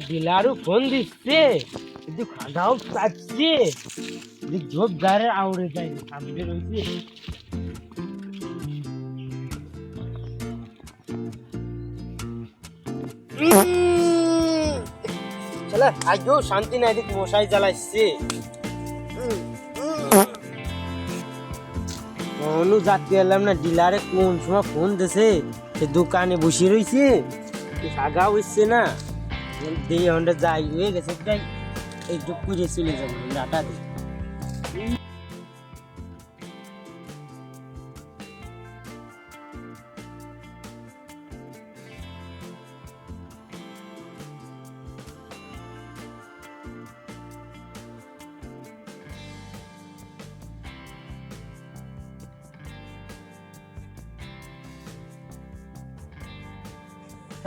ডিলারও phone দিচ্ছে কিন্তু খাদাও চাচ্ছে ঝোপ ধারে আউড়ে যায় সামনে রয়েছে চলে আজও শান্তি নাই দেখ মশাই জ্বালাইছে অনু যাতে এলাম না ডিলারে কোন সময় ফোন দিছে সে দোকানে বসে রয়েছে আগা হচ্ছে না দিয়ে আমরা যাই হয়ে গেছে তাই একটু পুজো চলে যাবো ডাটা দিই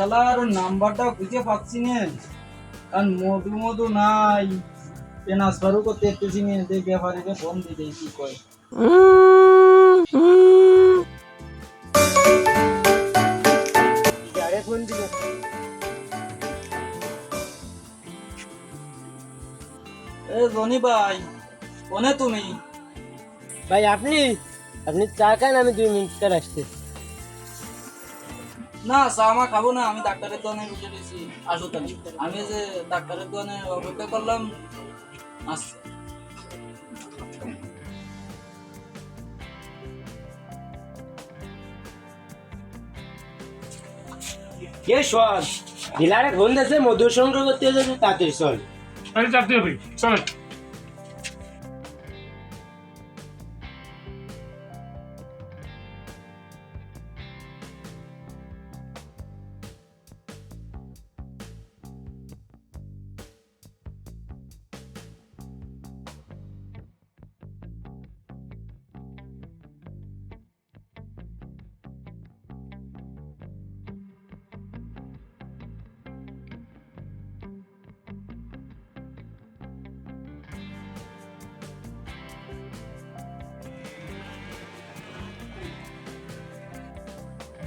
খেলার নাম্বারটা খুঁজে পাচ্ছি না কারণ মধু মধু নাই ট্রান্সফারও করতে পারতেছি না দেখ ব্যাপারে ফোন দিতে কি কয় ফোন দিল এ জনি ভাই কোনে তুমি ভাই আপনি আপনি চা খান আমি 2 মিনিট পর আসতে না চা মা খাবো না আমি ডাক্তারের দোকানে বসে দিয়েছি আসো তাহলে আমি যে ডাক্তারের দোকানে অপেক্ষা করলাম আসছে কে সব ডিলারে ফোন দিয়েছে মধু সংগ্রহ করতে যাবে তাড়াতাড়ি চল আরে চাপতে হবে চল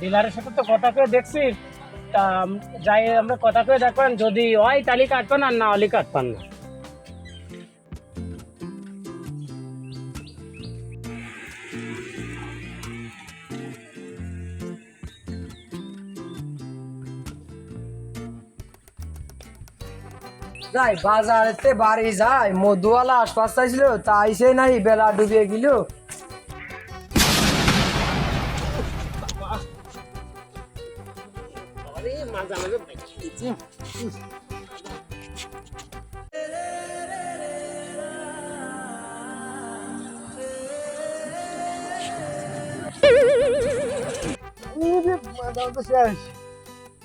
ডিলারের সাথে তো কথা কয়ে দেখছি তা যাই আমরা কথা কয়ে দেখবেন যদি হয় তাহলে কাটবেন আর না হলে কাটবেন না যাই বাজারেতে বাড়ি যায় মধুওয়ালা আশপাশ চাইছিল তাই সে নাই বেলা ডুবিয়ে গেল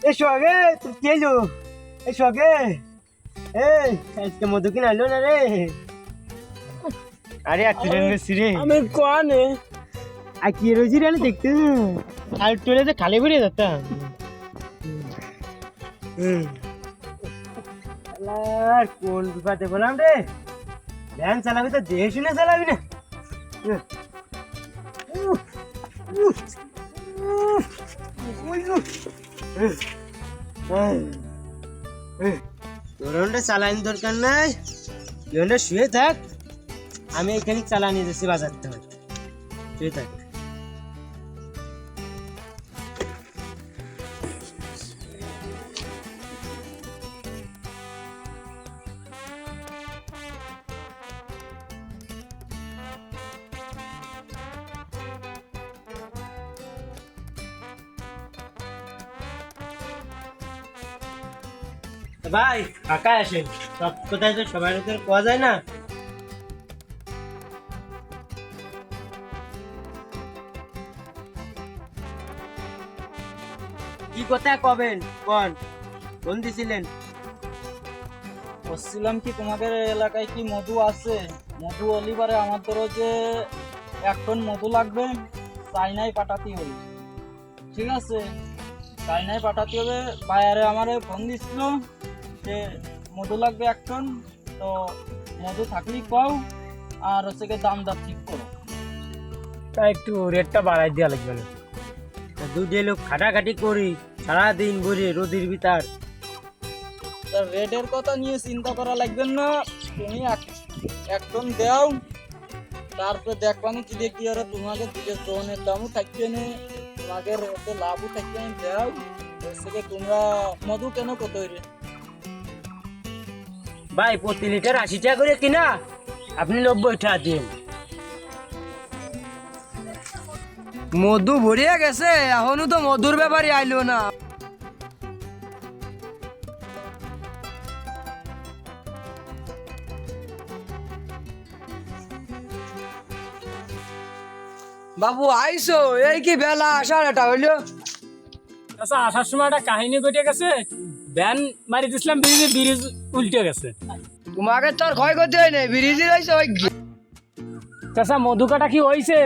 এসো আগে তুই কেলো এসো আগে এই আজকে মধু কিনে আনলো না রে আরে অ্যাক্সিডেন্ট হয়েছি রে আমি কোয়ানে আর কি রয়েছি রে দেখতে আর টোলে যে খালি ঘুরে যেতাম আর কোন বিপাতে বললাম রে ভ্যান চালাবি তো দেখে শুনে চালাবি না তোর চালানি দরকার নাই তুই শুয়ে থাক আমি এখানে চালানি যাচ্ছি বাজার থেকে শুয়ে থাক ভাই কাকা আসেন সব কোথায় তো সবার পাওয়া যায় না কি কথা কবেন কোন ফোন দিছিলেন বলছিলাম কি তোমাদের এলাকায় কি মধু আছে মধু অলিবারে আমার ধরো যে 1 টন মধু লাগবে চাইনায় পাঠাতে হবে ঠিক আছে চাইনায় পাঠাতে হবে বায়ারে আমারে ফোন দিছিল যে মধু লাগবে 1 টন তো মধু থাকলেই কও আর হচ্ছে দাম দাম ঠিক করো তা একটু রেটটা বাড়াই দেওয়া লাগবে না দুধে লোক খাটাখাটি করি সারাদিন ভরে রোদের ভিতর তার রেটের কথা নিয়ে চিন্তা করা লাগবে না, তুমি এক টন দাও, তারপরে দেখবানি কি দেখি আর তোমাকে দিকে জনের দামও থাকবে না, তোমাকে রেটে লাভও থাকবে না, দাও থেকে তোমরা মধু কেন কত রে? ভাই প্রতি লিটার 80 টাকা করে কিনা, আপনি 90 টাকা দিন। মধু ভরিয়ে গেছে, এখনো তো মধুর ব্যাপারই আইলো না। বাবু আইসো, এই কি বেলা আসার এটা হইলো? আচ্ছা আসার সময় একটা কাহিনী ঘটে গেছে, ভ্যান মারি দিছিলাম ব্রিজে, ব্রিজ উল্টে গেছে। তোমাকে তো আর ক্ষয় করতে হয় নাই, ব্রিজে রয়েছে ওই চাচা মধু কাটা কি হয়েছে?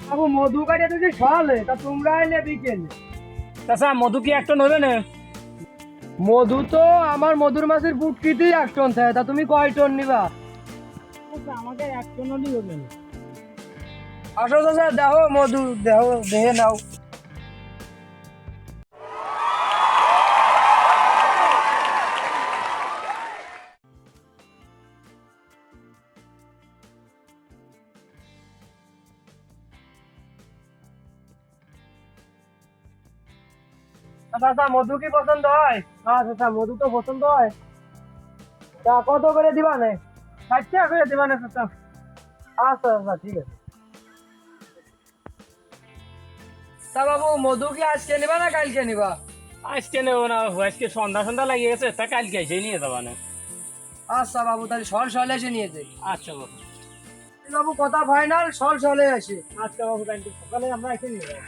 বাবু মধু কাটে তো সকালে, তা তোমরা এলে বিকেলে। চাচা মধু কি একটা নেবে না? মধু তো আমার মধুর মাছের পুটকিতেই 1 টন থাকে, তা তুমি কয় টন নিবা? আমাকে এক টন হলেই হবে না। আসো চাচা, দেখো মধু, দেখো দেখে নাও। চাচা মধু কি পছন্দ হয়? হ্যাঁ চাচা মধু তো পছন্দ হয়। তা কত করে দিবা নে? 60 টাকা করে দিবা না চাচা? আচ্ছা চাচা ঠিক আছে। তা বাবু মধু কি আজকে নিবা না কালকে নিবা? আজকে নেবো না, আজকে সন্ধ্যা সন্ধ্যা লাগিয়ে গেছে, তা কালকে এসে নিয়ে যাবা না। আচ্ছা বাবু, তাহলে সকালে এসে নিয়ে যাই। আচ্ছা বাবু। বাবু কথা ফাইনাল, সকালে আসি। আচ্ছা বাবু, কালকে সকালে আমরা এসে নিয়ে যাবো।